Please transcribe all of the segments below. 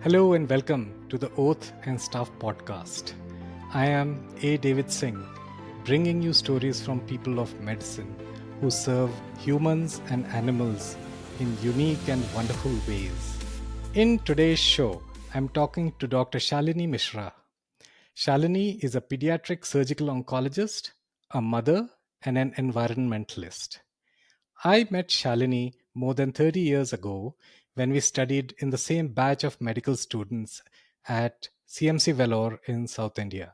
Hello and welcome to the Oath and Staff podcast. I am A. David Singh, bringing you stories from people of medicine who serve humans and animals in unique and wonderful ways. In today's show, I'm talking to Dr. Shalini Mishra. Shalini is a pediatric surgical oncologist, a mother, and an environmentalist. I met Shalini more than 30 years ago when we studied in the same batch of medical students at CMC Vellore in South India.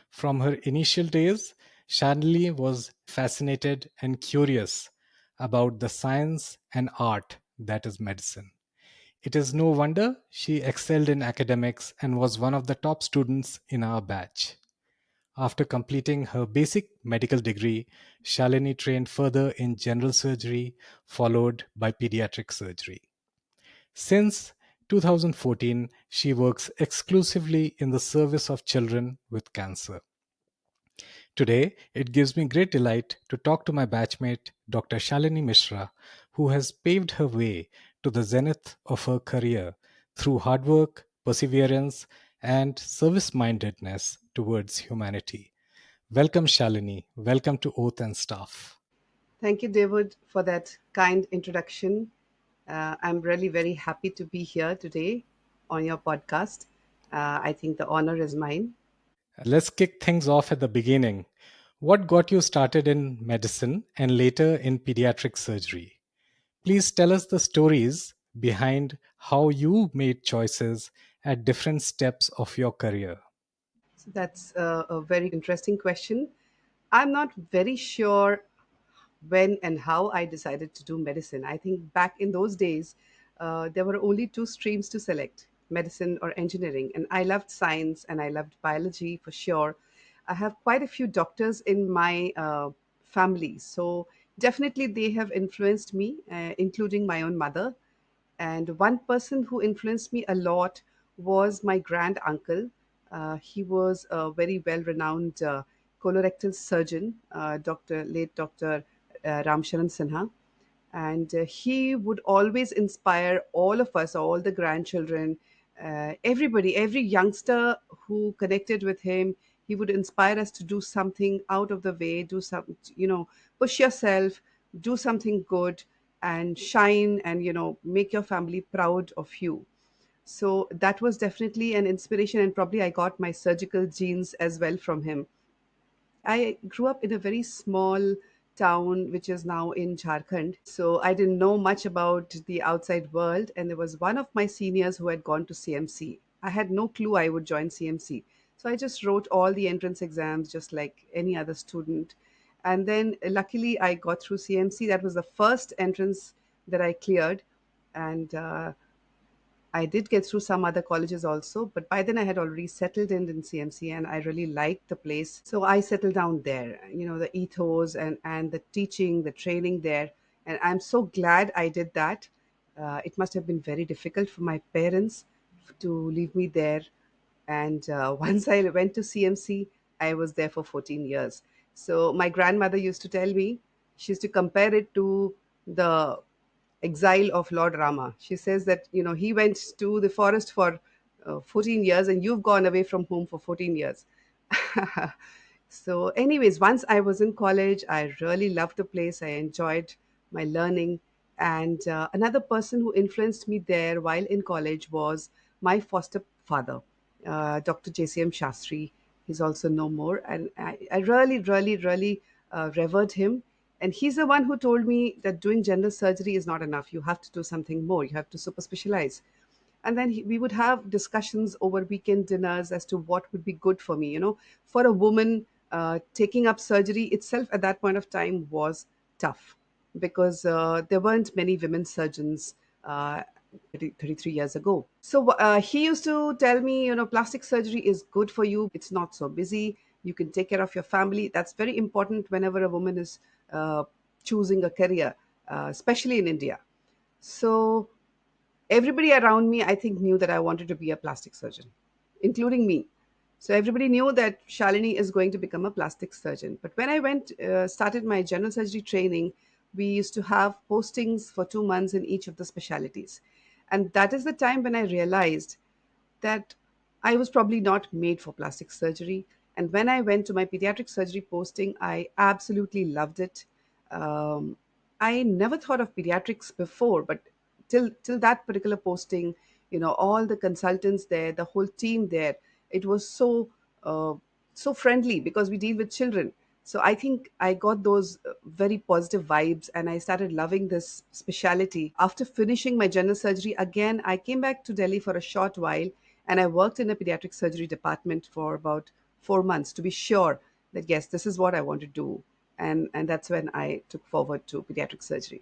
From her initial days, Shalini was fascinated and curious about the science and art that is medicine. It is no wonder she excelled in academics and was one of the top students in our batch. After completing her basic medical degree, Shalini trained further in general surgery, followed by pediatric surgery. Since 2014, she works exclusively in the service of children with cancer. Today, it gives me great delight to talk to my batchmate, Dr. Shalini Mishra, who has paved her way to the zenith of her career through hard work, perseverance, and service mindedness towards humanity. Welcome, Shalini. Welcome to Oath and Staff. Thank you, David, for that kind introduction. I'm really very happy to be here today on your podcast. I think the honor is mine. Let's kick things off at the beginning. What got you started in medicine and later in pediatric surgery? Please tell us the stories behind how you made choices at different steps of your career. So that's a very interesting question. I'm not very sure when and how I decided to do medicine. I think back in those days, there were only two streams to select, medicine or engineering. And I loved science and I loved biology for sure. I have quite a few doctors in my family. So definitely they have influenced me, including my own mother. And one person who influenced me a lot was my grand uncle. He was a very well renowned colorectal surgeon, late Dr. Ramcharan Sinha. And he would always inspire all of us, all the grandchildren, everybody, every youngster who connected with him. He would inspire us to do something out of the way, do some, push yourself, do something good, and shine, and make your family proud of you. So that was definitely an inspiration, and probably I got my surgical genes as well from him. I grew up in a very small town which is now in Jharkhand. So I didn't know much about the outside world. And there was one of my seniors who had gone to CMC. I had no clue I would join CMC. So I just wrote all the entrance exams just like any other student. And then luckily I got through CMC. That was the first entrance that I cleared. And I did get through some other colleges also, but by then I had already settled in CMC and I really liked the place. So I settled down there, the ethos and the teaching, the training there. And I'm so glad I did that. It must have been very difficult for my parents to leave me there. And once I went to CMC, I was there for 14 years. So my grandmother used to tell me, she used to compare it to the exile of Lord Rama. She says that, he went to the forest for 14 years and you've gone away from home for 14 years. So, anyways, once I was in college, I really loved the place. I enjoyed my learning. And another person who influenced me there while in college was my foster father, Dr. JCM Shastri. He's also no more. And I really, really, really revered him. And he's the one who told me that doing general surgery is not enough. You have to do something more. You have to super specialize. And then we would have discussions over weekend dinners as to what would be good for me. For a woman, taking up surgery itself at that point of time was tough because there weren't many women surgeons. 33 years ago. So he used to tell me, plastic surgery is good for you. It's not so busy. You can take care of your family. That's very important whenever a woman is uh, choosing a career, especially in India. So everybody around me, I think, knew that I wanted to be a plastic surgeon, including me. So everybody knew that Shalini is going to become a plastic surgeon. But when I started my general surgery training, we used to have postings for 2 months in each of the specialities. And that is the time when I realized that I was probably not made for plastic surgery. And when I went to my pediatric surgery posting, I absolutely loved it. Um, I never thought of pediatrics before, but till that particular posting, all the consultants there, the whole team there, it was uh, so friendly because we deal with children. So I think I got those very positive vibes, and I started loving this specialty. After finishing my general surgery, again, I came back to Delhi for a short while, and I worked in a pediatric surgery department for about 4 months to be sure that yes, this is what I want to do. And that's when I took forward to pediatric surgery.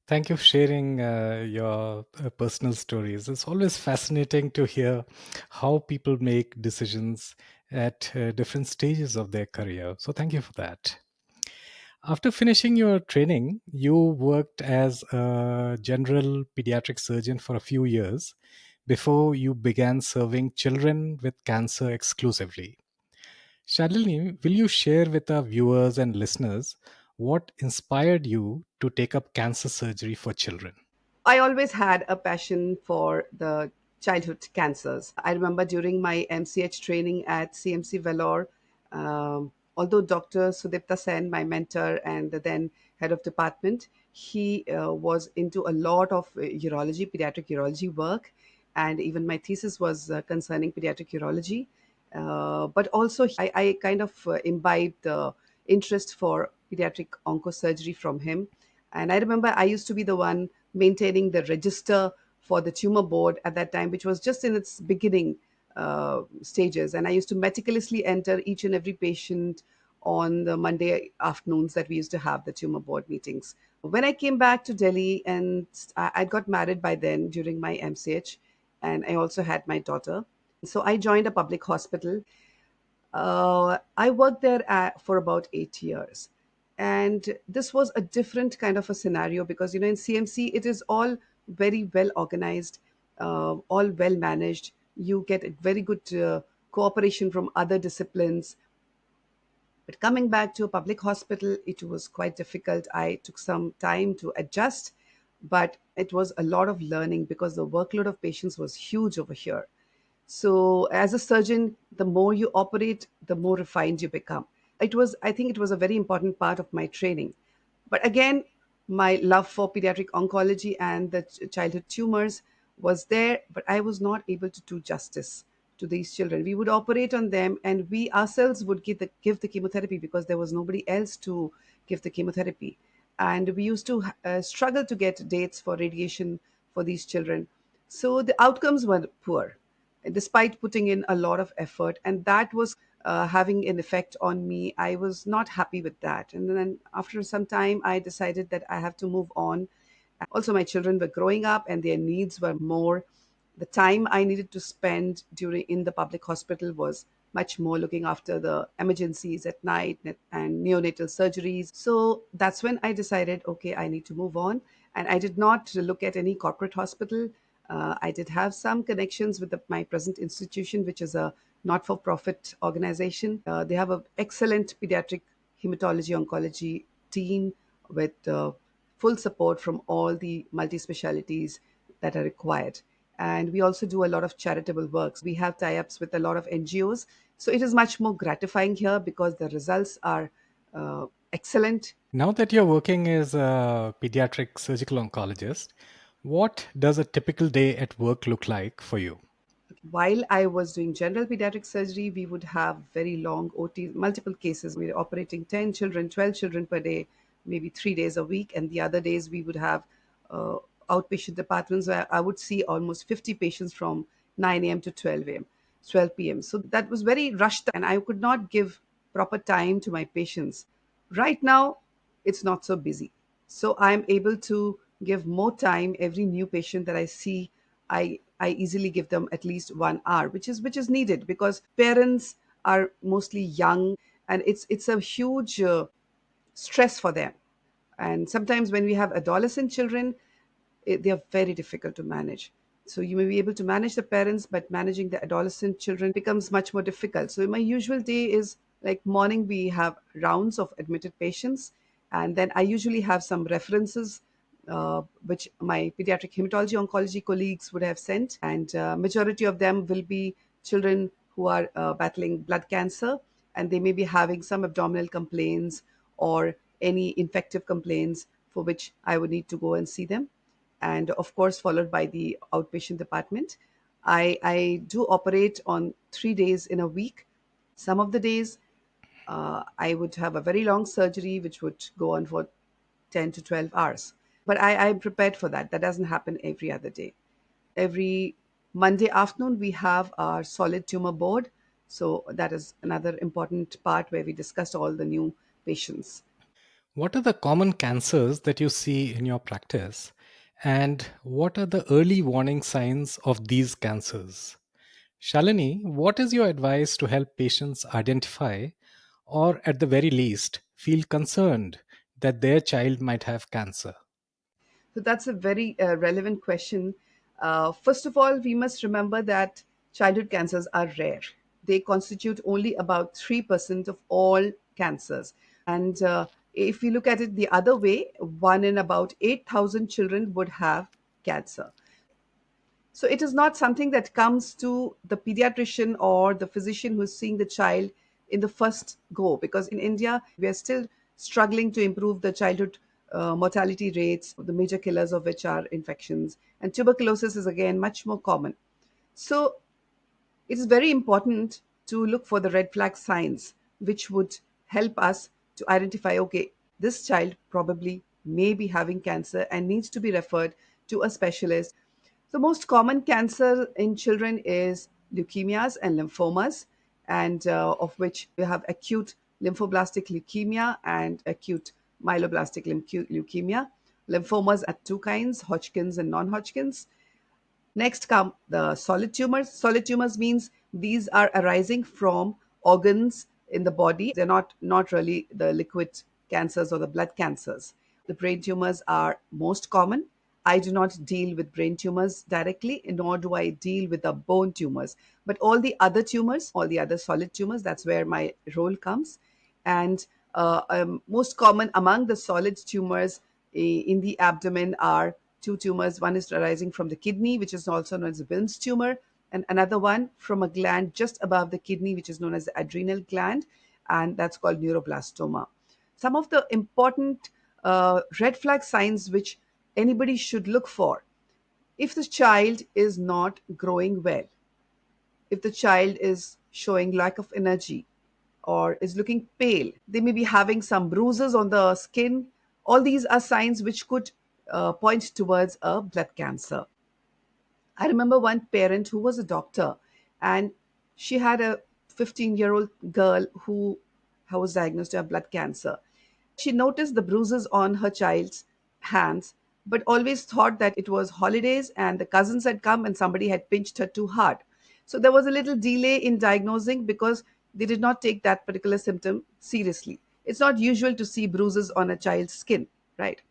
Thank you for sharing your personal stories. It's always fascinating to hear how people make decisions at different stages of their career. So, thank you for that. After finishing your training, you worked as a general pediatric surgeon for a few years before you began serving children with cancer exclusively. Shalini, will you share with our viewers and listeners what inspired you to take up cancer surgery for children? I always had a passion for the childhood cancers. I remember during my MCH training at CMC Vellore, although Dr. Sudipta Sen, my mentor and then head of department, he was into a lot of urology, pediatric urology work, and even my thesis was concerning pediatric urology. But also, I kind of imbibed the interest for pediatric oncosurgery from him. And I remember I used to be the one maintaining the register for the tumor board at that time, which was just in its beginning stages. And I used to meticulously enter each and every patient on the Monday afternoons that we used to have the tumor board meetings. When I came back to Delhi, and I got married by then during my MCH, and I also had my daughter. So I joined a public hospital. I worked there for about 8 years. And this was a different kind of a scenario because, in CMC, it is all very well organized, all well managed. You get a very good cooperation from other disciplines. But coming back to a public hospital, it was quite difficult. I took some time to adjust, but it was a lot of learning because the workload of patients was huge over here. So, as a surgeon, the more you operate, the more refined you become. I think it was a very important part of my training. But again, my love for pediatric oncology and the childhood tumors was there, but I was not able to do justice to these children. We would operate on them, and we ourselves would give the chemotherapy because there was nobody else to give the chemotherapy. And we used to struggle to get dates for radiation for these children. So the outcomes were poor despite putting in a lot of effort, and that was having an effect on me. I was not happy with that, and then after some time I decided that I have to move on. Also, my children were growing up and their needs were more. The time I needed to spend during in the public hospital was much more looking after the emergencies at night and neonatal surgeries. So that's when I decided, okay, I need to move on. And I did not look at any corporate hospital. I did have some connections with my present institution, which is a not for profit organization. They have an excellent pediatric hematology oncology team with full support from all the multi specialities that are required. And we also do a lot of charitable works. We have tie ups with a lot of NGOs. So it is much more gratifying here because the results are excellent. Now that you're working as a pediatric surgical oncologist, what does a typical day at work look like for you? While I was doing general pediatric surgery, we would have very long OT, multiple cases. We were operating 10 children, 12 children per day, maybe 3 days a week. And the other days, we would have uh, outpatient departments where I would see almost 50 patients from 9 a.m. to 12 a.m., 12 p.m. So that was very rushed, and I could not give proper time to my patients. Right now, it's not so busy. So I'm able to give more time. Every new patient that I see, I easily give them at least 1 hour, which is needed because parents are mostly young, and it's a huge stress for them. And sometimes when we have adolescent children, they are very difficult to manage. So you may be able to manage the parents, but managing the adolescent children becomes much more difficult. So my usual day is like morning, we have rounds of admitted patients, and then I usually have some references which my pediatric hematology oncology colleagues would have sent, and majority of them will be children who are battling blood cancer, and they may be having some abdominal complaints or any infective complaints for which I would need to go and see them, and of course followed by the outpatient department. I do operate on 3 days in a week. Some of the days I would have a very long surgery which would go on for 10 to 12 hours. But I'm prepared for that. That doesn't happen every other day. Every Monday afternoon, we have our solid tumor board. So that is another important part where we discuss all the new patients. What are the common cancers that you see in your practice? And what are the early warning signs of these cancers? Shalini, what is your advice to help patients identify, or at the very least, feel concerned that their child might have cancer? So that's a very relevant question. First of all, we must remember that childhood cancers are rare. They constitute only about 3% of all cancers. And if we look at it the other way, one in about 8,000 children would have cancer. So it is not something that comes to the pediatrician or the physician who's seeing the child in the first go, because in India we are still struggling to improve the childhood mortality rates, the major killers of which are infections, and tuberculosis is again much more common. So it is very important to look for the red flag signs which would help us to identify, okay, this child probably may be having cancer and needs to be referred to a specialist. The most common cancer in children is leukemias and lymphomas, and of which we have acute lymphoblastic leukemia and acute myeloblastic leukemia. Lymphomas are two kinds, Hodgkin's and non-Hodgkin's. Next come the solid tumors. Solid tumors means these are arising from organs in the body. They're not really the liquid cancers or the blood cancers. The brain tumors are most common. I do not deal with brain tumors directly, nor do I deal with the bone tumors. But all the other tumors, all the other solid tumors, that's where my role comes. And most common among the solid tumors in the abdomen are two tumors. One is arising from the kidney, which is also known as a Wilms tumor, and another one from a gland just above the kidney, which is known as the adrenal gland, and that's called neuroblastoma. Some of the important red flag signs which anybody should look for: if the child is not growing well, if the child is showing lack of energy or is looking pale, they may be having some bruises on the skin. All these are signs which could point towards a blood cancer. I remember one parent who was a doctor, and she had a 15-year-old girl who was diagnosed to have blood cancer. She noticed the bruises on her child's hands, but always thought that it was holidays and the cousins had come and somebody had pinched her too hard. So there was a little delay in diagnosing because they did not take that particular symptom seriously. It's not usual to see bruises on a child's skin, right?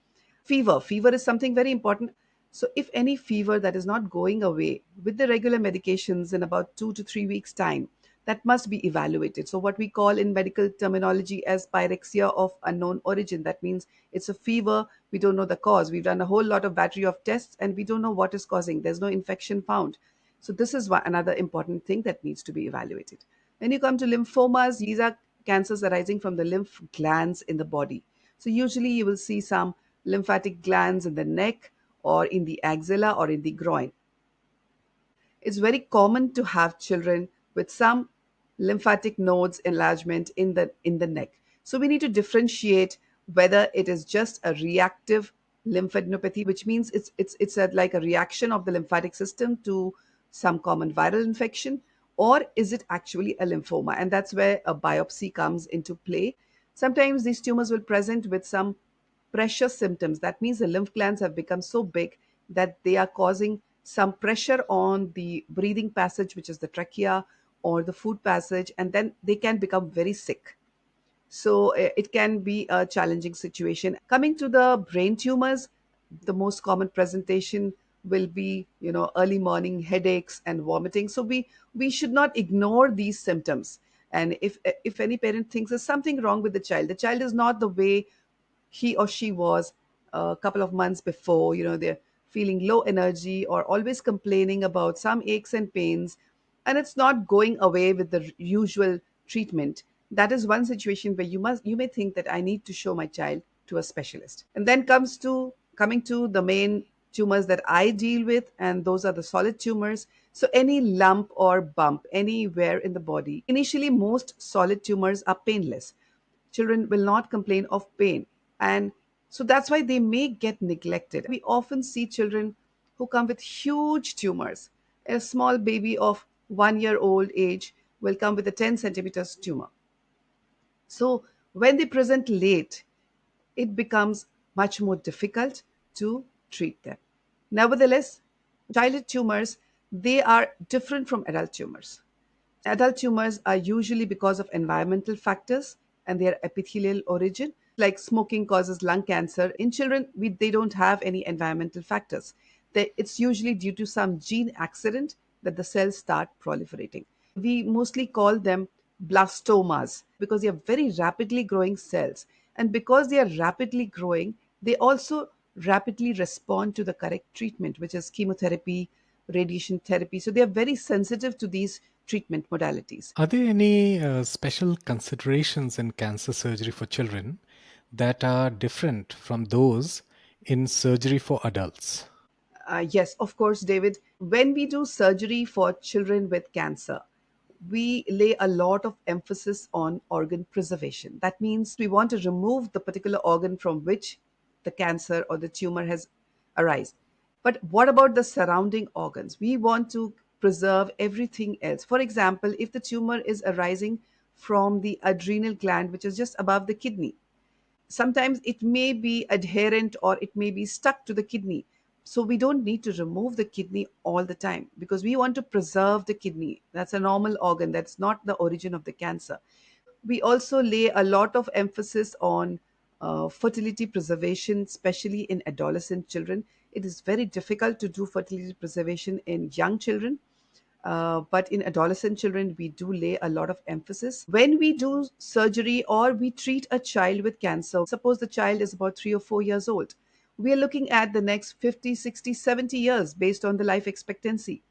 Fever is something very important. So if any fever that is not going away with the regular medications in about 2 to 3 weeks time, that must be evaluated. So what we call in medical terminology as pyrexia of unknown origin, that means it's a fever, we don't know the cause, we've done a whole lot of battery of tests and we don't know what is causing, there's no infection found. So this is another important thing that needs to be evaluated. When you come to lymphomas, these are cancers arising from the lymph glands in the body. So usually you will see some lymphatic glands in the neck or in the axilla or in the groin. It's very common to have children with some lymphatic nodes enlargement in the neck. So we need to differentiate whether it is just a reactive lymphadenopathy, which means like a reaction of the lymphatic system to some common viral infection, or is it actually a lymphoma? And that's where a biopsy comes into play. Sometimes these tumors will present with some pressure symptoms. That means the lymph glands have become so big that they are causing some pressure on the breathing passage, which is the trachea, or the food passage, and then they can become very sick. So it can be a challenging situation. Coming to the brain tumors, the most common presentation will be, early morning headaches and vomiting. So we should not ignore these symptoms. And if any parent thinks there's something wrong with the child is not the way he or she was a couple of months before, they're feeling low energy or always complaining about some aches and pains, and it's not going away with the usual treatment. That is one situation where you may think that I need to show my child to a specialist. And then comes to coming to the main tumors that I deal with, and those are the solid tumors. So any lump or bump anywhere in the body, initially most solid tumors are painless. Children will not complain of pain, and so that's why they may get neglected. We often see children who come with huge tumors. A small baby of 1 year old age will come with a 10 centimeters tumor. So when they present late, it becomes much more difficult to treat them. Nevertheless, childhood tumors, they are different from adult tumors. Adult tumors are usually because of environmental factors and their epithelial origin. Like smoking causes lung cancer. In children, they don't have any environmental factors. It's usually due to some gene accident that the cells start proliferating. We mostly call them blastomas because they are very rapidly growing cells. And because they are rapidly growing, they also rapidly respond to the correct treatment, which is chemotherapy, radiation therapy. So they are very sensitive to these treatment modalities. Are there any special considerations in cancer surgery for children that are different from those in surgery for adults? Yes, of course, David. When we do surgery for children with cancer, we lay a lot of emphasis on organ preservation. That means we want to remove the particular organ from which the cancer or the tumor has arisen. But what about the surrounding organs? We want to preserve everything else. For example, if the tumor is arising from the adrenal gland, which is just above the kidney, sometimes it may be adherent or it may be stuck to the kidney. So we don't need to remove the kidney all the time because we want to preserve the kidney. That's a normal organ, that's not the origin of the cancer. We also lay a lot of emphasis on fertility preservation, especially in adolescent children. It is very difficult to do fertility preservation in young children, but in adolescent children, we do lay a lot of emphasis. When we do surgery or we treat a child with cancer, suppose the child is about 3 or 4 years old, we are looking at the next 50, 60, 70 years based on the life expectancy.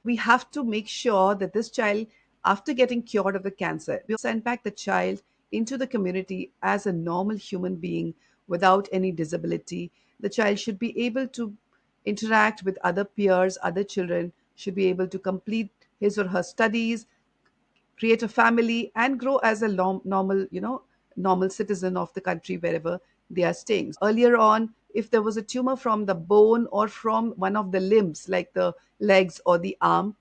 We have to make sure that this child, after getting cured of the cancer, we send back the child into the community as a normal human being without any disability. The child should be able to interact with other peers, other children, should be able to complete his or her studies, create a family, and grow as a normal citizen of the country wherever they are staying. Earlier on, if there was a tumor from the bone or from one of the limbs like the legs or the arm,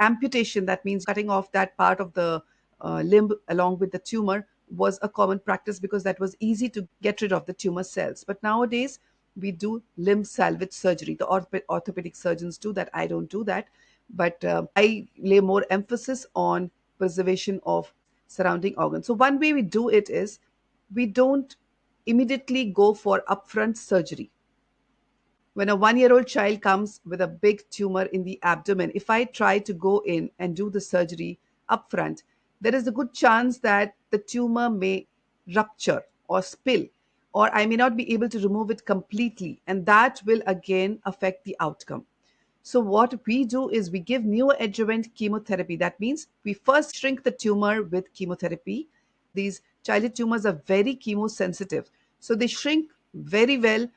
amputation, that means cutting off that part of the limb along with the tumor, was a common practice because that was easy to get rid of the tumor cells. But nowadays we do limb salvage surgery. The orthopedic surgeons do that. I don't do that, but I lay more emphasis on preservation of surrounding organs. So one way we do it is we don't immediately go for upfront surgery. When a 1 year old child comes with a big tumor in the abdomen, if I try to go in and do the surgery upfront, there is a good chance that the tumor may rupture or spill, or I may not be able to remove it completely, and that will again affect the outcome. So what we do is we give neoadjuvant chemotherapy. That means we first shrink the tumor with chemotherapy. These childhood tumors are very chemosensitive. So they shrink very well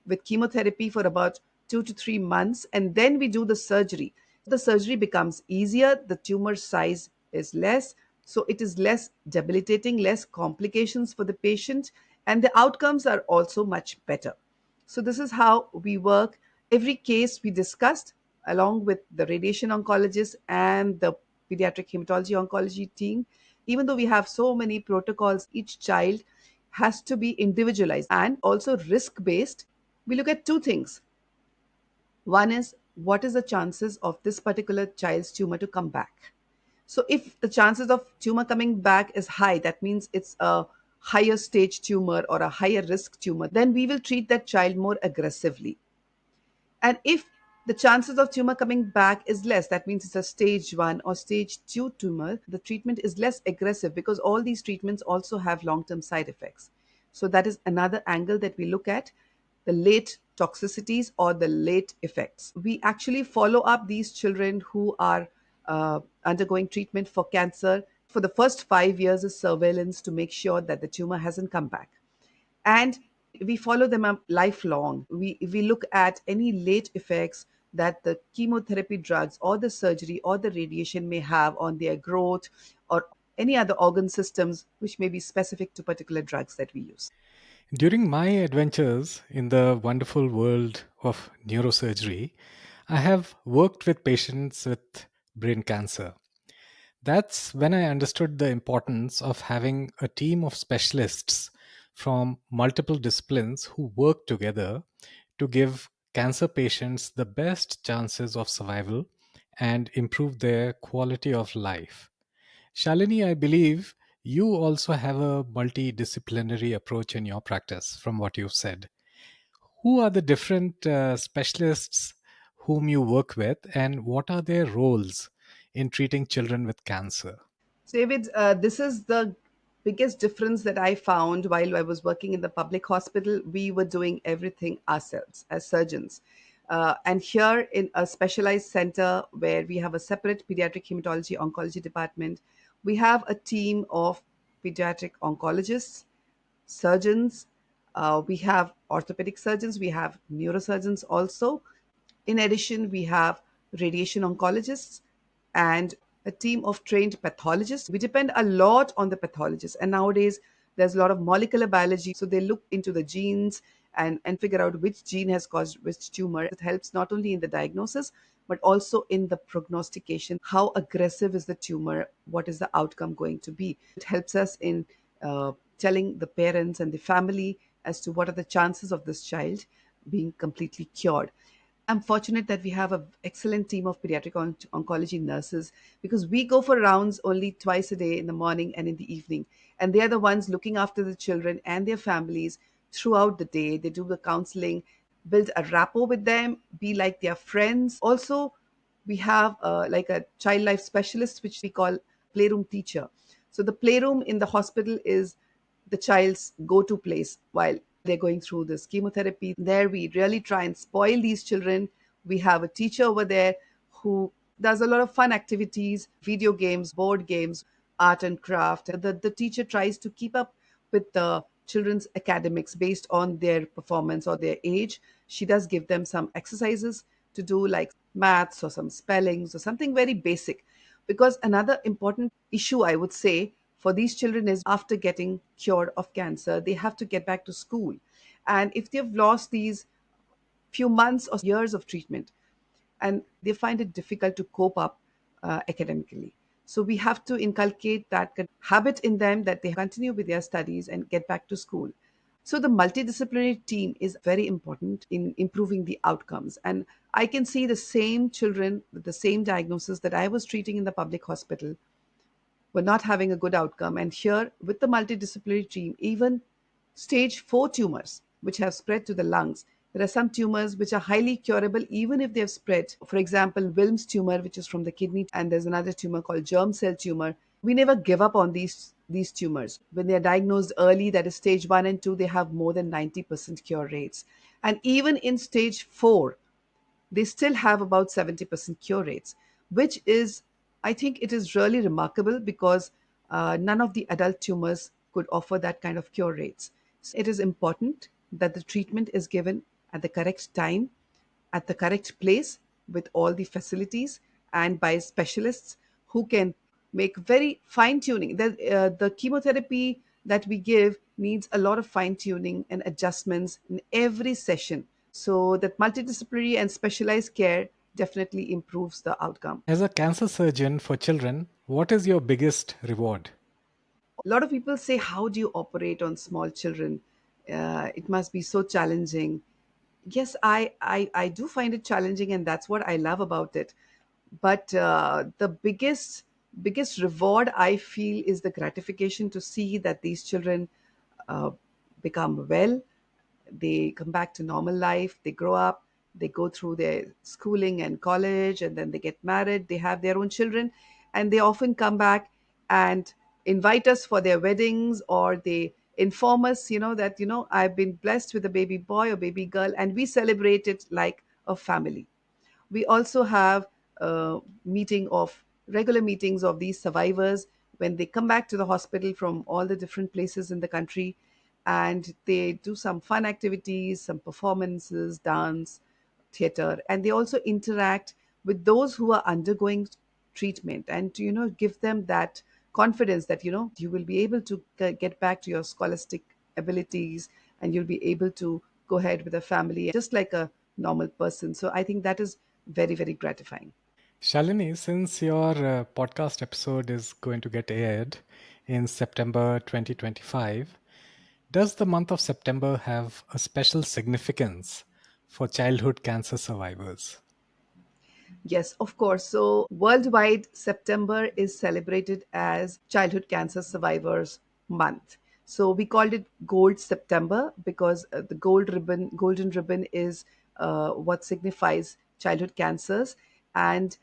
with chemotherapy for about 2 to 3 months, and then we do the surgery. The surgery becomes easier, the tumor size is less, so it is less debilitating, less complications for the patient, and the outcomes are also much better. So this is how we work. Every case we discussed along with the radiation oncologist and the pediatric hematology oncology team. Even though we have so many protocols, each child has to be individualized and also risk based. We look at two things. One is what is the chances of this particular child's tumor to come back. So if the chances of tumor coming back is high, that means it's a higher stage tumor or a higher risk tumor, then we will treat that child more aggressively. And if the chances of tumor coming back is less, that means it's a stage 1 or stage 2 tumor, the treatment is less aggressive because all these treatments also have long term side effects. So that is another angle that we look at. the late toxicities or the late effects. We actually follow up these children who are undergoing treatment for cancer. For the first 5 years is surveillance to make sure that the tumor hasn't come back. And we follow them up lifelong. We look at any late effects that the chemotherapy drugs or the surgery or the radiation may have on their growth or any other organ systems which may be specific to particular drugs that we use. During my adventures in the wonderful world of neurosurgery, I have worked with patients with brain cancer. That's when I understood the importance of having a team of specialists from multiple disciplines who work together to give cancer patients the best chances of survival and improve their quality of life. Shalini, I believe you also have a multidisciplinary approach in your practice, from what you've said. Who are the different specialists whom you work with, and what are their roles in treating children with cancer? David, this is the biggest difference that I found while I was working in the public hospital. We were doing everything ourselves as surgeons. And here in a specialized center where we have a separate pediatric hematology oncology department, we have a team of pediatric oncologists, surgeons, we have orthopedic surgeons, we have neurosurgeons also. In addition, we have radiation oncologists and a team of trained pathologists. We depend a lot on the pathologists. And nowadays, there's a lot of molecular biology. So they look into the genes and figure out which gene has caused which tumor. It helps not only in the diagnosis, but also in the prognostication. How aggressive is the tumor? What is the outcome going to be? It helps us in telling the parents and the family as to what are the chances of this child being completely cured. I'm fortunate that we have an excellent team of pediatric oncology nurses because we go for rounds only twice a day in the morning and in the evening. And they are the ones looking after the children and their families throughout the day. They do the counseling, build a rapport with them, be like their friends. Also, we have like a child life specialist, which we call playroom teacher. So the playroom in the hospital is the child's go-to place while they're going through this chemotherapy. There we really try and spoil these children. We have a teacher over there who does a lot of fun activities, video games, board games, art and craft. The teacher tries to keep up with the children's academics based on their performance or their age. She does give them some exercises to do, like maths or some spellings or something very basic. Because another important issue, I would say, for these children is after getting cured of cancer, they have to get back to school. And if they've lost these few months or years of treatment, and they find it difficult to cope up academically. So we have to inculcate that habit in them that they continue with their studies and get back to school. So the multidisciplinary team is very important in improving the outcomes. And I can see the same children with the same diagnosis that I was treating in the public hospital were not having a good outcome. And here, with the multidisciplinary team, even stage 4 tumors, which have spread to the lungs, there are some tumors which are highly curable even if they have spread. For example, Wilms tumor, which is from the kidney, and there's another tumor called germ cell tumor. We never give up on these tumors. When they are diagnosed early, that is stage 1 and 2, they have more than 90% cure rates. And even in stage 4, they still have about 70% cure rates, which is, I think, it is really remarkable because none of the adult tumors could offer that kind of cure rates. So it is important that the treatment is given at the correct time, at the correct place, with all the facilities, and by specialists who can make very fine tuning. The chemotherapy that we give needs a lot of fine tuning and adjustments in every session, so that multidisciplinary and specialized care definitely improves the outcome. As a cancer surgeon for children, what is your biggest reward? A lot of people say, how do you operate on small children? It must be so challenging. Yes, I do find it challenging, and that's what I love about it. But the biggest reward I feel is the gratification to see that these children uh, become well, they come back to normal life, they grow up, they go through their schooling and college, and then they get married, they have their own children, and they often come back and invite us for their weddings, or they inform us, that, I've been blessed with a baby boy or baby girl, and we celebrate it like a family. We also have meeting of regular meetings of these survivors when they come back to the hospital from all the different places in the country, and they do some fun activities, some performances, dance, theater, and they also interact with those who are undergoing treatment, and to give them that confidence that you will be able to get back to your scholastic abilities, and you'll be able to go ahead with a family just like a normal person. So I think that is very, very gratifying. Shalini, since your podcast episode is going to get aired in September 2025, does the month of September have a special significance for childhood cancer survivors? Yes, of course. So, worldwide, September is celebrated as Childhood Cancer Survivors Month. So, we called it Gold September because the golden ribbon is what signifies childhood cancers. And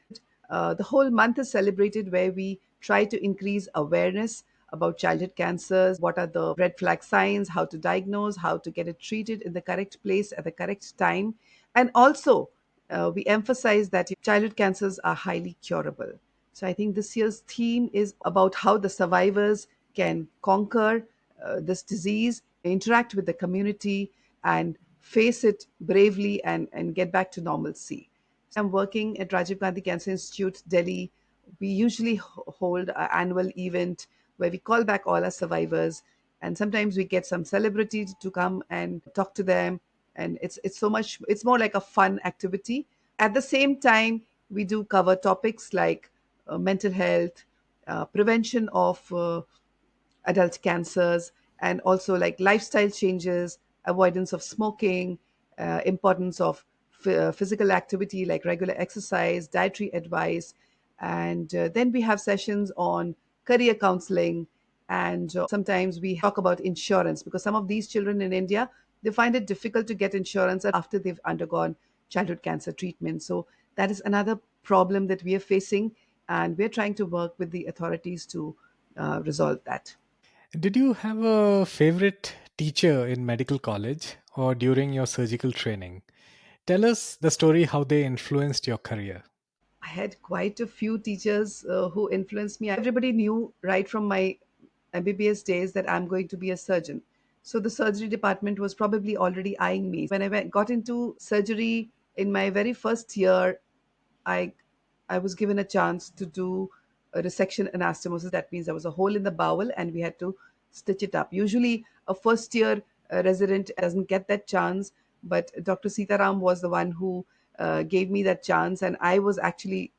the whole month is celebrated where we try to increase awareness about childhood cancers, what are the red flag signs, how to diagnose, how to get it treated in the correct place at the correct time. And also, we emphasize that childhood cancers are highly curable. So I think this year's theme is about how the survivors can conquer this disease, interact with the community, and face it bravely and get back to normalcy. So I'm working at Rajiv Gandhi Cancer Institute, Delhi. We usually hold an annual event where we call back all our survivors, and sometimes we get some celebrity to come and talk to them, and it's so much, it's more like a fun activity. At the same time, we do cover topics like mental health, prevention of adult cancers, and also like lifestyle changes, avoidance of smoking, importance of physical activity like regular exercise, dietary advice. And then we have sessions on career counseling. And sometimes we talk about insurance because some of these children in India, they find it difficult to get insurance after they've undergone childhood cancer treatment. So that is another problem that we are facing, and we're trying to work with the authorities to resolve that. Did you have a favorite teacher in medical college or during your surgical training? Tell us the story how they influenced your career. I had quite a few teachers who influenced me. Everybody knew right from my MBBS days that I'm going to be a surgeon. So the surgery department was probably already eyeing me. When I got into surgery in my very first year, I I was given a chance to do a resection anastomosis. That means there was a hole in the bowel and we had to stitch it up. Usually, a first year resident doesn't get that chance, but Dr. Sitaram was the one who gave me that chance, and I was actually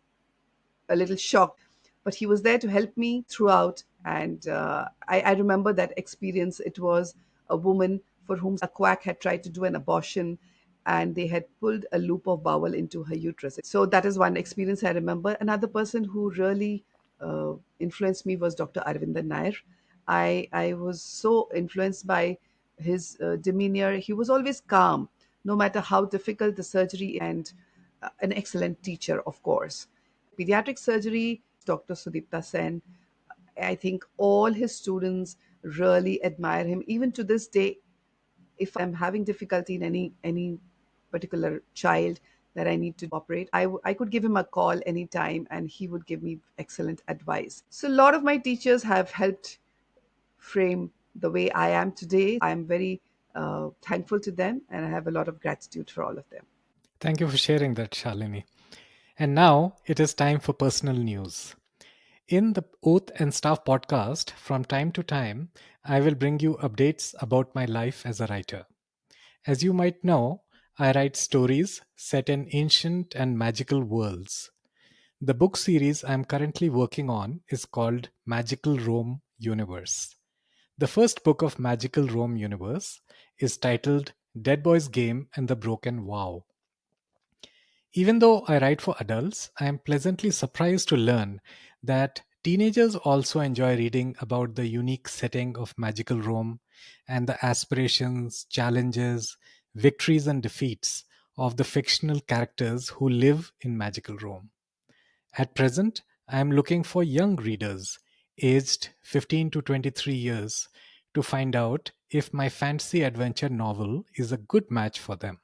a little shocked. But he was there to help me throughout. And I remember that experience. It was a woman for whom a quack had tried to do an abortion, and they had pulled a loop of bowel into her uterus. So that is one experience I remember. Another person who really influeinfluenced me was Dr. Arvindan Nair. I was so influenced by his demeanor. He was always calm, no matter how difficult the surgery, and an excellent teacher, of course. Pediatric surgery, Dr. Sudipta Sen. I think all his students really admire him. Even to this day, if I'm having difficulty in any particular child that I need to operate, I could give him a call anytime and he would give me excellent advice. So a lot of my teachers have helped frame the way I am today. I'm very thankful to them, and I have a lot of gratitude for all of them. Thank you for sharing that, Shalini. And now it is time for personal news. In the Oath and Staff podcast, from time to time, I will bring you updates about my life as a writer. As you might know, I write stories set in ancient and magical worlds. The book series I'm currently working on is called Magical Rome Universe. The first book of Magical Rome Universe is titled Dead Boy's Game and the Broken Vow. Even though I write for adults, I am pleasantly surprised to learn that teenagers also enjoy reading about the unique setting of Magical Rome and the aspirations, challenges, victories, and defeats of the fictional characters who live in Magical Rome. At present, I am looking for young readers aged 15 to 23 years to find out if my fantasy adventure novel is a good match for them.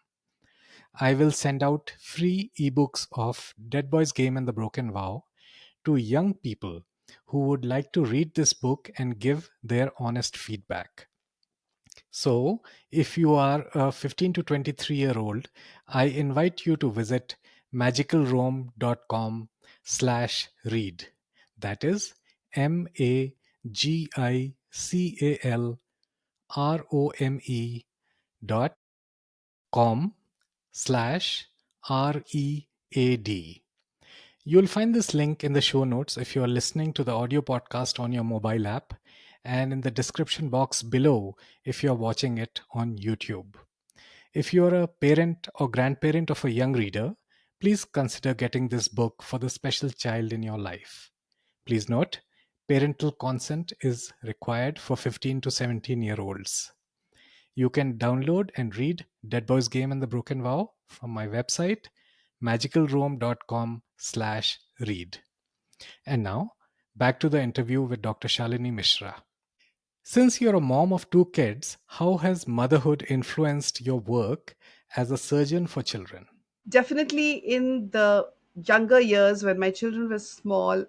I will send out free ebooks of Dead Boy's Game and the Broken Vow to young people who would like to read this book and give their honest feedback. So, if you are a 15 to 23-year-old, I invite you to visit magicalrome.com/read. That is magicalrome.com/read. You'll find this link in the show notes if you are listening to the audio podcast on your mobile app, and in the description box below if you are watching it on YouTube. If you are a parent or grandparent of a young reader, please consider getting this book for the special child in your life. Please note, parental consent is required for 15 to 17-year-olds. You can download and read Dead Boys Game and the Broken Vow from my website, magicalrome.com/read. And now, back to the interview with Dr. Shalini Mishra. Since you're a mom of two kids, how has motherhood influenced your work as a surgeon for children? Definitely in the younger years when my children were small,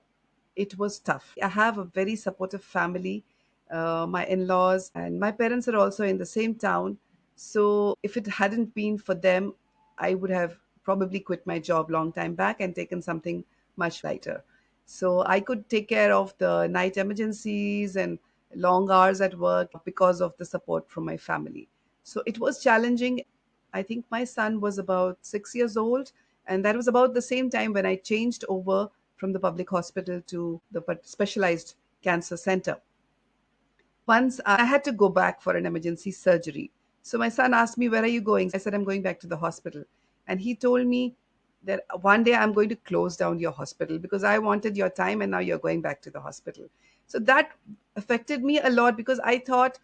it was tough. I have a very supportive family, my in laws, and my parents are also in the same town. So if it hadn't been for them, I would have probably quit my job long time back and taken something much lighter. So I could take care of the night emergencies and long hours at work because of the support from my family. So it was challenging. I think my son was about 6 years old, and that was about the same time when I changed over from the public hospital to the specialized cancer center. Once I had to go back for an emergency surgery. So my son asked me, "Where are you going?" I said, "I'm going back to the hospital." And he told me that one day I'm going to close down your hospital because I wanted your time and now you're going back to the hospital. So that affected me a lot because I thought,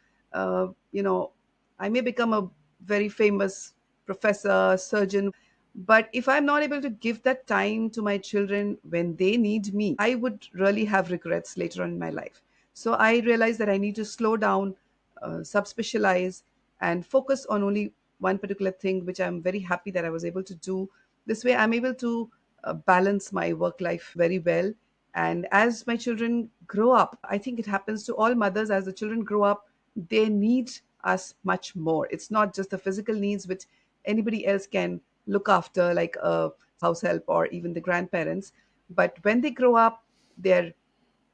you know, I may become a very famous professor, surgeon, but if I'm not able to give that time to my children when they need me, I would really have regrets later on in my life. So I realized that I need to slow down, subspecialize, and focus on only one particular thing, which I'm very happy that I was able to do. This way, I'm able to balance my work life very well. And as my children grow up, I think it happens to all mothers as the children grow up, they need us much more. It's not just the physical needs which anybody else can look after, like a house help or even the grandparents. But when they grow up, their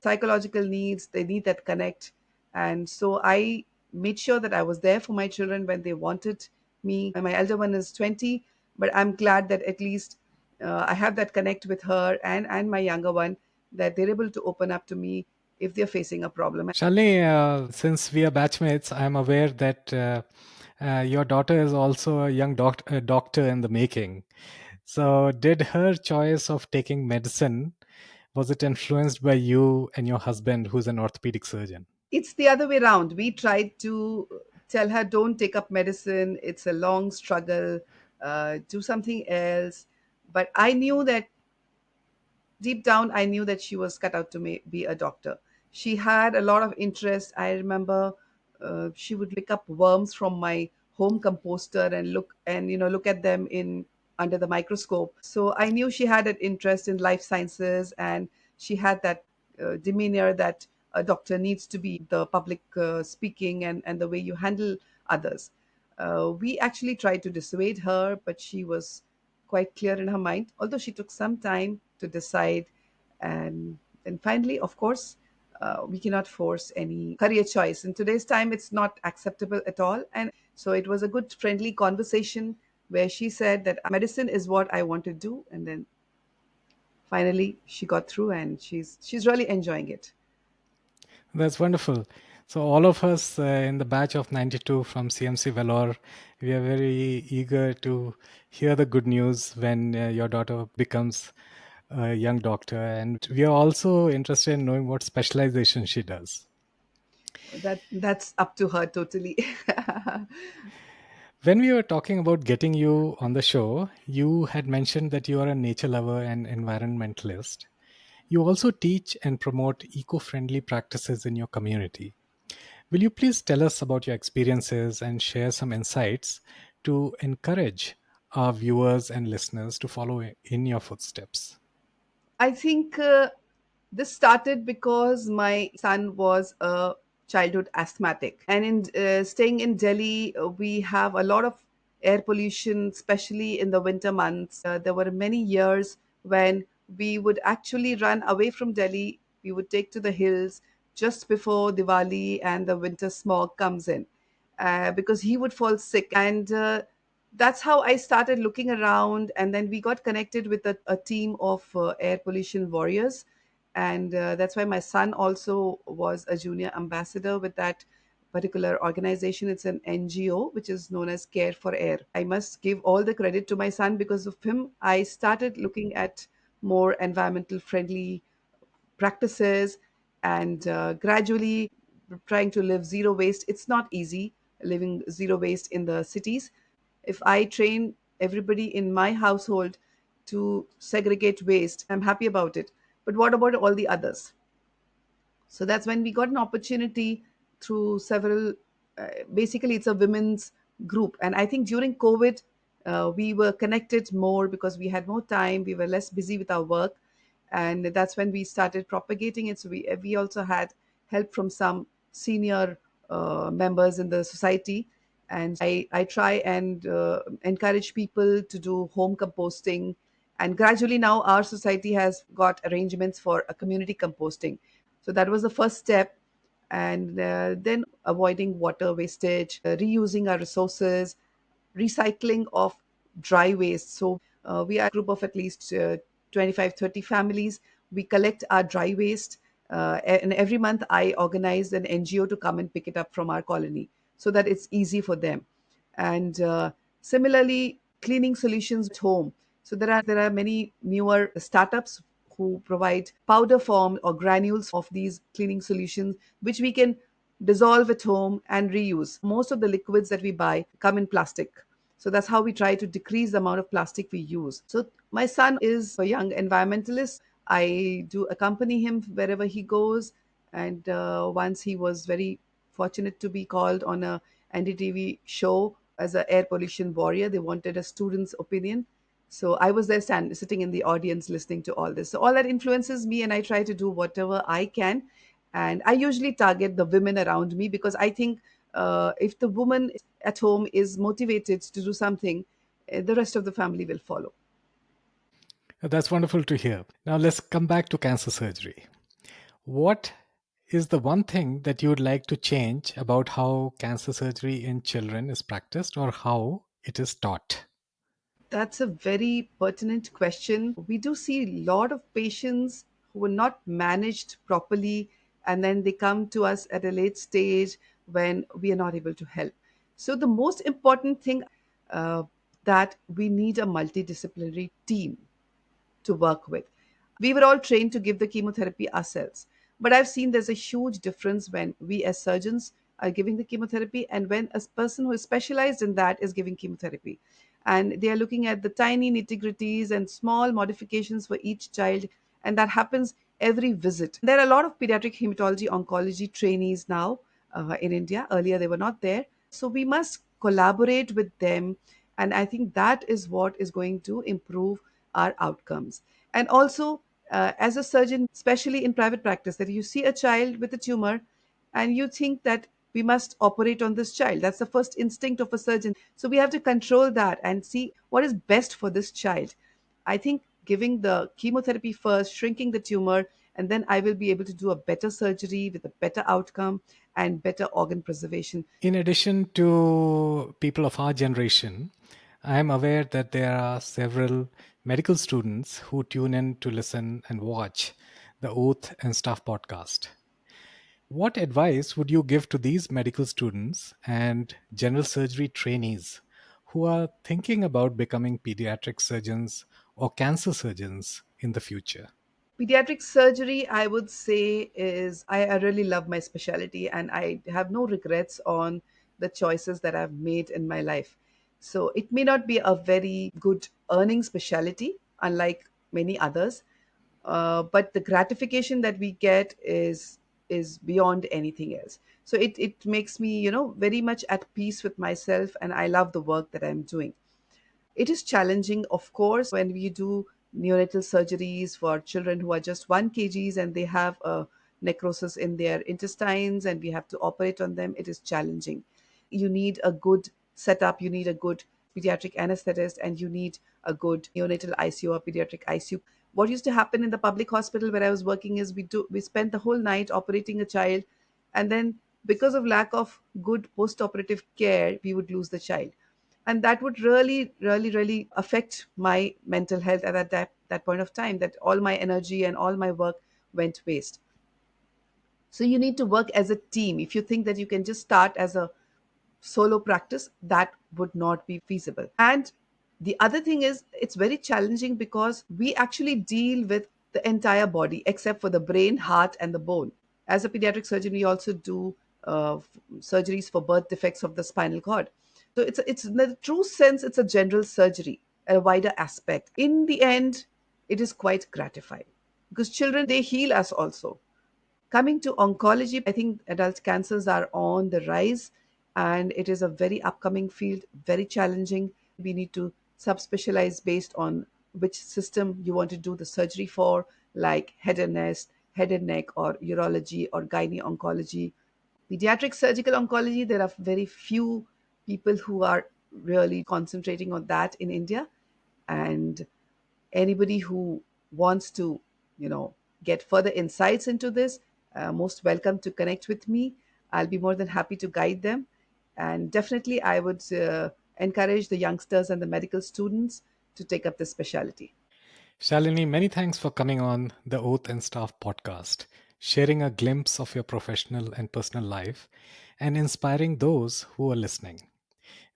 psychological needs, they need that connect. And so I made sure that I was there for my children when they wanted me. And my elder one is 20, but I'm glad that at least I have that connect with her and my younger one, that they're able to open up to me if they're facing a problem. Shalini, since we are batchmates, I'm aware that your daughter is also a young doctor in the making. So, did her choice of taking medicine, was it influenced by you and your husband, who's an orthopedic surgeon? It's the other way around. We tried to tell her, don't take up medicine. It's a long struggle. Do something else. But I knew that deep down, I knew that she was cut out to be a doctor. She had a lot of interest. I remember she would pick up worms from my home composter and look at them in under the microscope. So I knew she had an interest in life sciences, and she had that demeanor that a doctor needs to be, the public speaking and the way you handle others. We actually tried to dissuade her, but she was quite clear in her mind, although she took some time to decide. And then finally, of course, we cannot force any career choice. In today's time, it's not acceptable at all. And so it was a good, friendly conversation where she said that medicine is what I want to do. And then finally, she got through, and she's really enjoying it. That's wonderful. So, all of us in the batch of 92 from CMC Vellore, we are very eager to hear the good news when your daughter becomes a young doctor. And we are also interested in knowing what specialization she does. That's up to her totally. When we were talking about getting you on the show, you had mentioned that you are a nature lover and environmentalist. You also teach and promote eco friendly practices in your community. Will you please tell us about your experiences and share some insights to encourage our viewers and listeners to follow in your footsteps? I think this started because my son was a childhood asthmatic. And in staying in Delhi, we have a lot of air pollution, especially in the winter months. There were many years when we would actually run away from Delhi. We would take to the hills just before Diwali and the winter smog comes in, because he would fall sick. And that's how I started looking around. And then we got connected with a team of air pollution warriors. And that's why my son also was a junior ambassador with that particular organization. It's an NGO which is known as Care for Air. I must give all the credit to my son. Because of him, I started looking at more environmental friendly practices, and gradually trying to live zero waste. It's not easy living zero waste in the cities. If I train everybody in my household to segregate waste, I'm happy about it. But what about all the others? So that's when we got an opportunity through several, basically it's a women's group. And I think during COVID, we were connected more because we had more time, we were less busy with our work. And that's when we started propagating it. So we also had help from some senior members in the society. And I try and encourage people to do home composting. And gradually now our society has got arrangements for a community composting. So that was the first step. And then avoiding water wastage, reusing our resources, recycling of dry waste. So we are a group of at least 25, 30 families. We collect our dry waste. And every month I organize an NGO to come and pick it up from our colony so that it's easy for them. And similarly, cleaning solutions at home. So there are many newer startups who provide powder form or granules of these cleaning solutions, which we can dissolve at home and reuse. Most of the liquids that we buy come in plastic. So that's how we try to decrease the amount of plastic we use. So my son is a young environmentalist. I do accompany him wherever he goes. And once he was very fortunate to be called on a NDTV show as an air pollution warrior. They wanted a student's opinion. So I was there sitting in the audience listening to all this. So all that influences me, and I try to do whatever I can. And I usually target the women around me because I think if the woman at home is motivated to do something, the rest of the family will follow. That's wonderful to hear. Now let's come back to cancer surgery. What is the one thing that you would like to change about how cancer surgery in children is practiced or how it is taught? That's a very pertinent question. We do see a lot of patients who were not managed properly, and then they come to us at a late stage when we are not able to help. So, the most important thing that we need a multidisciplinary team to work with. We were all trained to give the chemotherapy ourselves. But I've seen there's a huge difference when we as surgeons are giving the chemotherapy and when a person who is specialized in that is giving chemotherapy. And they are looking at the tiny nitty gritties and small modifications for each child. And that happens every visit. There are a lot of pediatric hematology oncology trainees now in India. Earlier, they were not there. So we must collaborate with them. And I think that is what is going to improve our outcomes. And also, as a surgeon, especially in private practice, that you see a child with a tumor and you think that we must operate on this child. That's the first instinct of a surgeon. So we have to control that and see what is best for this child. I think giving the chemotherapy first, shrinking the tumor, and then I will be able to do a better surgery with a better outcome and better organ preservation. In addition to people of our generation, I am aware that there are several medical students who tune in to listen and watch the Oath and Stuff podcast. What advice would you give to these medical students and general surgery trainees who are thinking about becoming pediatric surgeons or cancer surgeons in the future? Pediatric surgery, I would say, is I really love my specialty and I have no regrets on the choices that I've made in my life. So it may not be a very good earning specialty, unlike many others, but the gratification that we get is is beyond anything else. So it makes me, very much at peace with myself, and I love the work that I'm doing. It is challenging, of course, when we do neonatal surgeries for children who are just 1 kgs and they have a necrosis in their intestines and we have to operate on them. It is challenging. You need a good setup, you need a good pediatric anesthetist, and you need a good neonatal ICU or pediatric ICU. What used to happen in the public hospital where I was working is we spent the whole night operating a child, and then because of lack of good post-operative care, we would lose the child, and that would really really really affect my mental health at that point of time, that all my energy and all my work went waste. So you need to work as a team. If you think that you can just start as a solo practice, that would not be feasible. And the other thing is, it's very challenging because we actually deal with the entire body except for the brain, heart, and the bone. As a pediatric surgeon, we also do surgeries for birth defects of the spinal cord. So it's in the true sense, it's a general surgery, a wider aspect. In the end, it is quite gratifying because children, they heal us also. Coming to oncology, I think adult cancers are on the rise, and it is a very upcoming field, very challenging. We need to subspecialize based on which system you want to do the surgery for, like head and neck, or urology, or gynae oncology. Pediatric surgical oncology, there are very few people who are really concentrating on that in India. And anybody who wants to, you know, get further insights into this, most welcome to connect with me. I'll be more than happy to guide them. And definitely, I would encourage the youngsters and the medical students to take up this specialty. Shalini, many thanks for coming on the Oath and Staff podcast, sharing a glimpse of your professional and personal life, and inspiring those who are listening.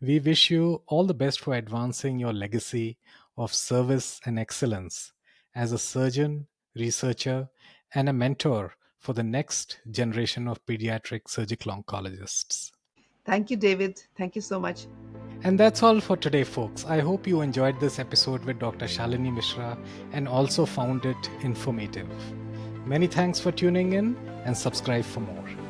We wish you all the best for advancing your legacy of service and excellence as a surgeon, researcher, and a mentor for the next generation of pediatric surgical oncologists. Thank you, David. Thank you so much. And that's all for today, folks. I hope you enjoyed this episode with Dr. Shalini Mishra and also found it informative. Many thanks for tuning in, and subscribe for more.